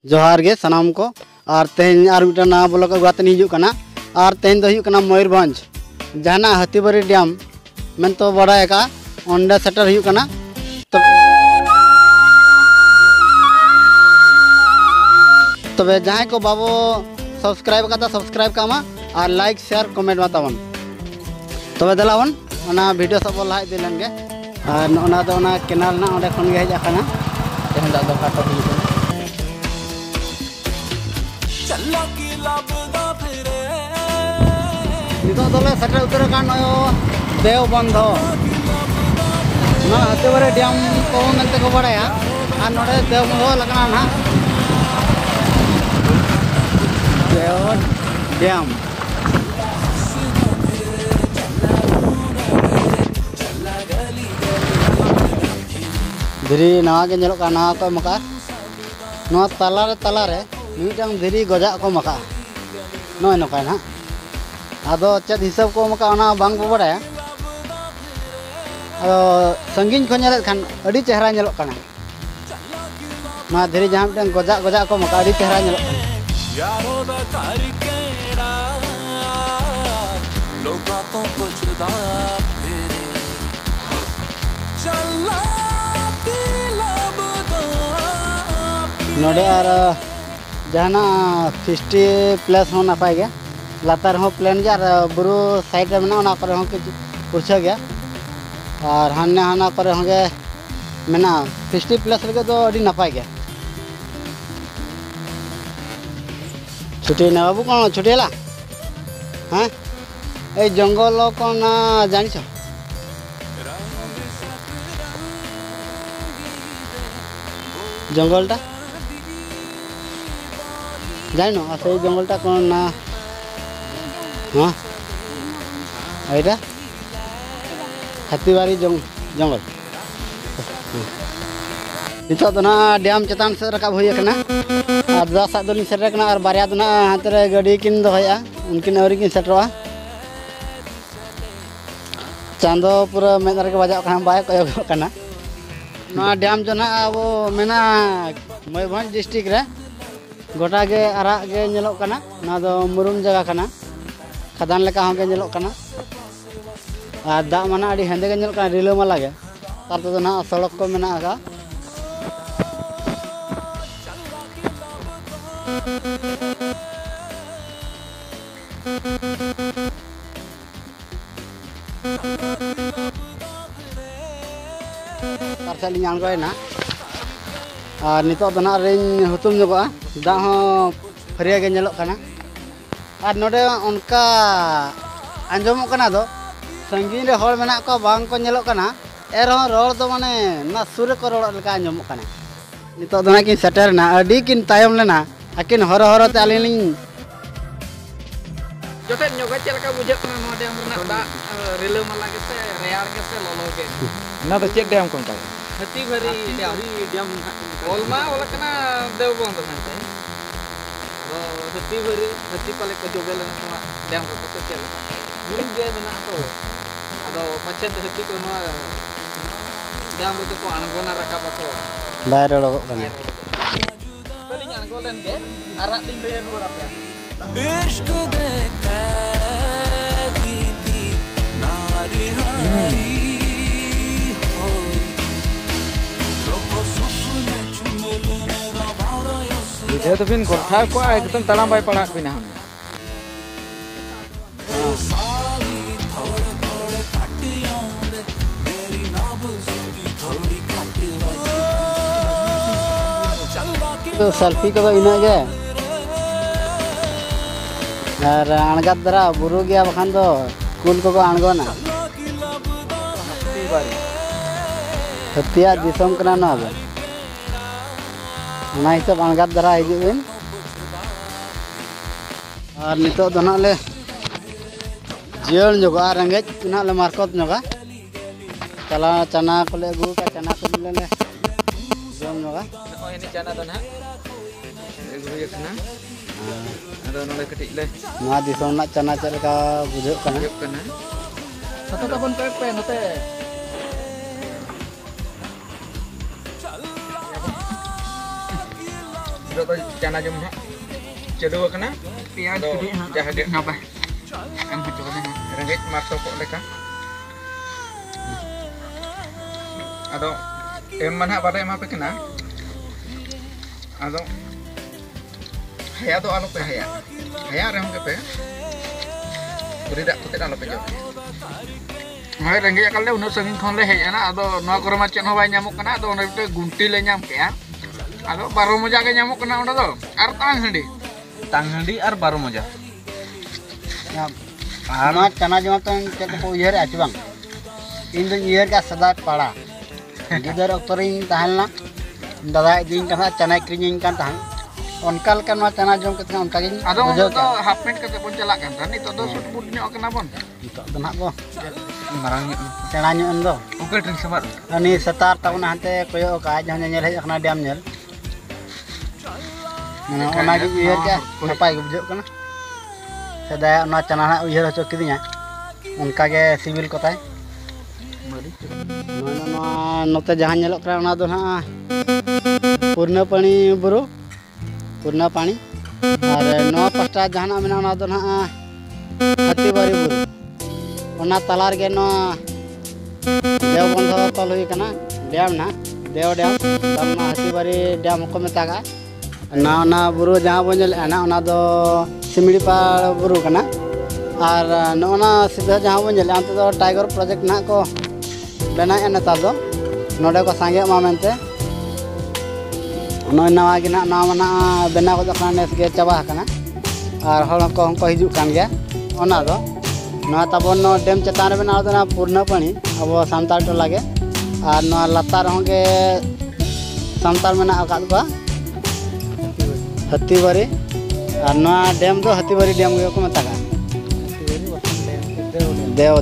जोहार गे सनाम को और तेहन और मिटा नवा ब्लॉग अगुआतनी हिजुग कना और तेहन दो हिजुग कना मयूरभंज जहाना हाथीबारी डैम मेन तो बड़ाय का ओंडे सेटर हिजुग कना तबे जहां को बाबो सब्सक्राइब का सब्सक्राइब कामा और लाइक शेयर कमेंट बतावन तबे दलावन ओना वीडियो सब लाहा इदि लेनगे और ओना दो ओना केनाल ना ओंडे खन गे हेज आकना तेहन दा दो काटो हिजुग कना नितो दले सेटर उतर कान देव बंधो ना हाथीबारी डैम को मेनते को बड़ाया और नोडे देव बंधो लगना ना देव डैम धीरी नवा के ñelok का नवा को मका नवा तलारे मिटang धीरी गजा को मका नय नका ना आदो चेद हिसाब को मका ओना बांग बो बड़ाया आदो संगीन को ñelet खान अड़ी चेहरा ñelok kana ना धीरी जहां मिटang गजा को मका अड़ी चेहरा ñelok नोडे और जहाना 50 प्लस हो नपाय गया लातार हो प्लेन गया और बुरु साइड में ना करे हो कि पूछा गया और हाने हाना करे होगे मेना 50 प्लस लगे तो अड़ी नपाय गया छुट्टी ना बाबू कौन छुट्टी ला हाँ ए जंगल को ना जानी छो जंगल टा जानो आसे जंगल टा कौन ना हाँ ऐटा हाथीबारी जंगल नितो तो ना डैम चतान से रकाब हुई कना और दस आदो नि सेटर कना और बारिया तो ना हाथ रे गाड़ी किन दोया उनकिन औरी किन सेटरवा चांदो पूरा मेदर के बजाव कना बाय कोयो कना ना डैम जो ना अब मेना मयूरभंज डिस्ट्रिक्ट रे गोटा के आरा के ñelok kana ना दो मुरुम जगह kana खदान लेका होगे ñelok kana और दा माना अड़ी हेंदे के ñelok kana रिलो माला गे तार तो ना सड़क को मेना आगा तारसाली ñaan ko ना और नितो तो ना रेन हुतुम जोगा दा हो फरिया के ñelok kana और नोडे उनका आंजमो कना दो संगीन रे हर मेना को बांग को ñelok kana एर हो रोड दो माने ना सुर को रोड लका आंजमो कना नितो दो ना किन सेटर ना अडी किन तायम लेना अकिन हर ते आलिन जोटे ñoga चलका बुझे कना नो डैम रना दा रिलो माला के से रेयार के से लोलो के ना तो चेक डैम कोन ता हाथीबारी डैम ओलमा ओला कना देव बंधो मेनते हाथीबारी हाथी पाले को जोगेल ना डैम को चल मुरुम जे मेना तो आदो पछे हाथी को नो डैम रे को अणगोना रका बको बाय रोड कना पलिन अणगोलन के आरा दिन रे नो रापया इश्क देखा दीदी नारी हारी ये तो फिर गोठा को एकदम तलाम बाय पड़ा बिना हम तो सेल्फी को इना गे और अणगात दरा बुरु गया बखान दो कुल को अणगोना हत्या दिसम कना ना ना हिसाब अणगात दरा हिजुबिन और नितो दो ना ले जियल जोगा रेंगेज ना ले मार्केट जोगा चला चना को ले गु का चना को ले जम जोगा ini chana do na egu ye kana ado nole ketik le ना दिसम ना चना चलका बुझो कना satu tabon pepe note Itu tuh chana jom ha. Cedo kena. Pian Aduh, gede ha. jahat dia. Ngapa? Ang betul kan. Ringgit masuk kok leka. Ado eman ha pada emang kena. Ado haya to alo pe haya. Haya rem ke pe. Beri dak kutit alo pe jo. Ngai ringgit kalau unut sengin kon le hej ana ado noa koro macet no bay nyamuk kena ado ono gunti le nyam ke ya. Ado baru moja ke nyamuk kena ono to. Ar tang handi. Tang handi ar baru moja. Nah, chana jama tuh cek ko uyar aja bang. Ini tuh uyar ka sadat pada. Gider oktoring tahan lah. Dada din kan chana kering kan tahan. Onkal kan ma chana jom ketna onka gin. Ado ono to half pant kate pun celak kan. Dan itu to sut bud nyok kena pun. Itu kena ko. Marangnya. Chana nyo endo. Oke drink sabar. Ani setar tahun hante koyo ka aja nyel hej kena diam nyel. Nah, ona gi uyar ka napai ge bujuk kana. Sedaya ona chana na uyar hocho kidinya. Onka ge sibil kotai. Note jahan nyelok kena ona do na Purna Pani buru. Purna Pani. Ar no pasta jahan amena ona do na Hati Bari buru. Ona talar ge no Dev bondho tol hui kana dam na Dev dam tam na Hati Bari dam ko metaga. Na ona buru jahan bon nyel ana ona do Simidi Pal buru kana. Ar no ona sida jahan bon nyel ante do Tiger project na ko bena ena tado node ko sange ma mente no nawa gi na mana bena ko kana nes ge chaba kana ar hol ko hijuk kan gya ona do no tabon no dem chetan bena do na Purna Pani abo santal to lage ar no latar honge santal mena akad ko Hati Bari ar no dem do Hati Bari dem ge ko metaga Dev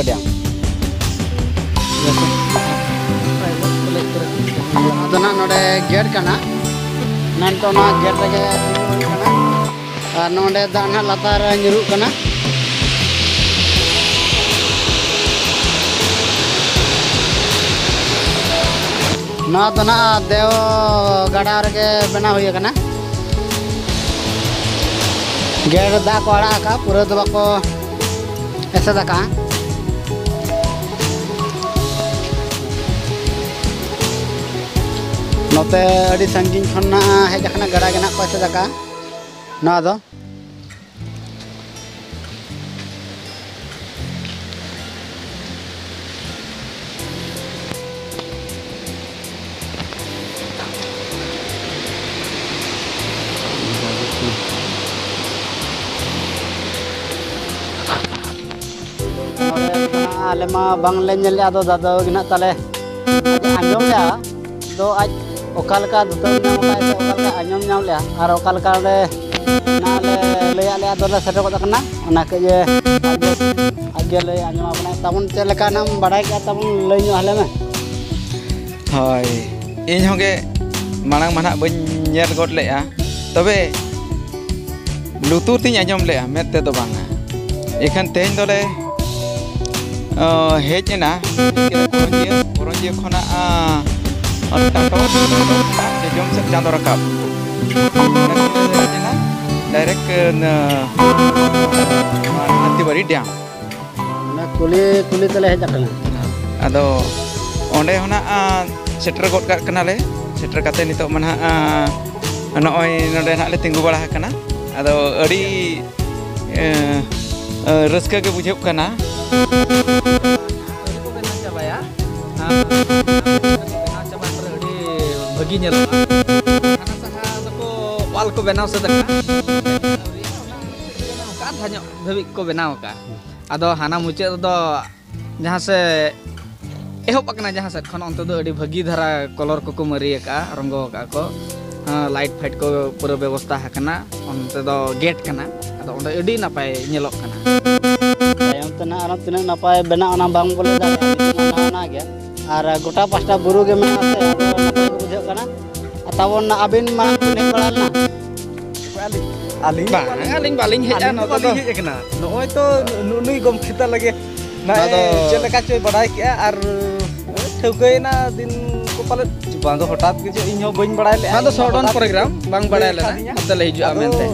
dam Ado na node gate kana nanto na gate rege kana ar node dana latar nyuruk kana na dana Dev gada rege bena hoye kana gate da ko ara ka pura do bako esa da ka note adi sangin khonna hej kana gada gena ko esa da ka na do ale ma bang le nyel ado dada gina tale anjom ya do aj okal ka do nyam ka se okal ka anjom nyam le ar okal ka le na le ale ado le sete ko kana ona ke je age le anjom apna tabun cheleka nam badai ka tabun le nyu hale me Hoi, ᱤᱧ ᱦᱚᱸᱜᱮ ᱢᱟᱲᱟᱝ ᱢᱟ ᱱᱟᱦᱟᱜ ᱵᱟᱹᱧ ᱧᱮᱞ ᱜᱚᱫ ᱞᱮᱜᱼᱟ ᱛᱚᱵᱮ ᱞᱩᱛᱩᱨ ᱛᱤᱧ ᱟᱸᱡᱚᱢ ᱞᱮᱜᱼᱟ ᱢᱮᱫ ᱛᱮᱫᱚ ᱵᱟᱝᱟ ᱮᱠᱷᱟᱱ ᱛᱮᱦᱮᱧ ᱫᱚᱞᱮ ᱦᱮᱡ ᱮᱱᱟ ᱠᱚᱨᱚᱱᱡᱤᱭᱟᱹ ᱠᱷᱚᱱᱟᱜ ᱴᱟᱴᱚ ᱡᱚᱡᱚᱢ ᱥᱮᱫ ᱪᱟᱸᱫᱳ ᱨᱟᱠᱟᱵ ᱦᱮᱡ ᱮᱱᱟ direct Hati Bari dam na kuli tele hej akana ᱟᱫᱚ ᱚᱸᱰᱮ ᱦᱚᱱᱟᱜ ᱥᱮᱴᱮᱨ ᱜᱚᱫ ᱠᱟᱜ ᱠᱟᱱᱟᱞᱮ ᱥᱮᱴᱮᱨ ᱠᱟᱛᱮ ᱱᱤᱛᱚᱜ ᱢᱟ ᱱᱟᱦᱟᱜ ᱱᱚᱜᱼᱚᱭ ᱱᱚᱰᱮ ᱱᱟᱦᱟᱜ ᱞᱮ ᱛᱤᱸᱜᱩ ᱵᱟᱲᱟ ᱟᱠᱟᱱᱟ ᱟᱫᱚ ᱟᱹᱰᱤ ᱨᱟᱹᱥᱠᱟᱹ ᱜᱮ ᱵᱩᱡᱷᱟᱹᱜ ᱠᱟᱱᱟ Ko bena chaba ya. Bena chaba adi bagi nyel. Kana saha ko wal ko benau sedaka. Kan hanya dhabi ko benau ka. Ado hana muche do jaha se ehop akna jaha set khon onto do adi bagi dhara color ko ko mari ka rongo ka ko light fight ko pura ବ୍ୟବস্থা hakana onte do gate kana ado onde adi napai nyelok kana tayam tena aram tina napai bena ona bang boleh da na ge ar gota pasta buru ge mena ase napai bujhe kana atawon na abin ma kuning balal na aling baling hej an oto hej kena noy to nui gom khita lage na chele ka choy badai ke ar theukai na din ko palet bang do hotat ke inyo bañ baray le ᱱᱚᱣᱟ ᱫᱚ ᱥᱚᱰᱚᱱ ᱯᱨᱳᱜᱨᱟम ᱵᱟᱝ ᱵᱟᱲᱟᱭ ᱞᱮᱱᱟ ᱱᱚᱛᱮ ᱞᱮ ᱦᱤᱡᱩᱜᱼᱟ mente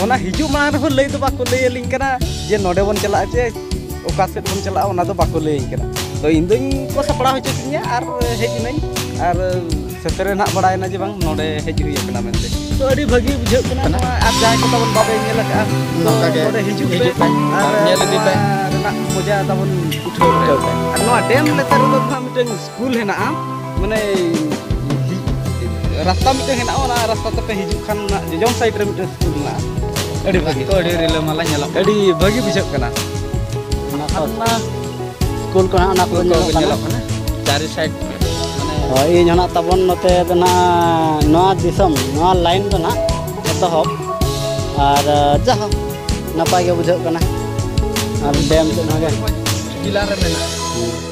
ona hiju mang ro lay do bako lay ling kana je node bon chala je oka set bon chala ona do bako lay kana to induñ ko sapra hocho tinya ar hej nañ ar setere nak baray na je bang node hej huy kana mente to adi bagi bujheuk kana ar jahay ko tabon babe nyel ka node hiju pe nyel di pe nak moja tabon uthau pe ar no dem letar do miteng school hena mane rasta miteng hena ona rasta tepe hiju kan jong side re miteng school na adi bagi ᱛᱚ ᱟᱹᱰᱤ ᱨᱤᱞᱟᱹᱢᱟᱞᱟ ᱧᱮᱞᱚᱜ ᱠᱟᱱᱟ adi bagi bujheuk kana ᱚᱱᱟ school ᱠᱚ ᱦᱟᱸᱜ ᱚᱱᱟ ᱠᱚ ᱧᱮᱞᱚᱜ ᱠᱟᱱᱟ ᱪᱟᱨᱤ ᱥᱟᱭᱤᱰ ᱦᱳᱭ ᱤᱧ ᱦᱚᱸ ᱱᱟᱜ ᱛᱟᱵᱚᱱ ᱱᱚᱛᱮ ᱫᱚ ᱱᱟᱜ ᱱᱚᱣᱟ ᱫᱤᱥᱚᱢ ᱱᱚᱣᱟ ᱞᱟᱭᱤᱱ ᱫᱚ ᱱᱟᱜ ᱮᱛᱚᱦᱚᱵ ᱟᱨ ᱡᱟᱦᱳ ᱱᱟᱯᱟᱭ ᱜᱮ ᱵᱩᱡᱷᱟᱹᱜ ᱠᱟᱱᱟ ᱟᱨ ᱰᱮᱢ ᱪᱮᱫ ᱦᱚᱸ ᱜᱮ ᱡᱤᱞᱟ ᱨᱮ ᱢᱮᱱᱟᱜᱼᱟ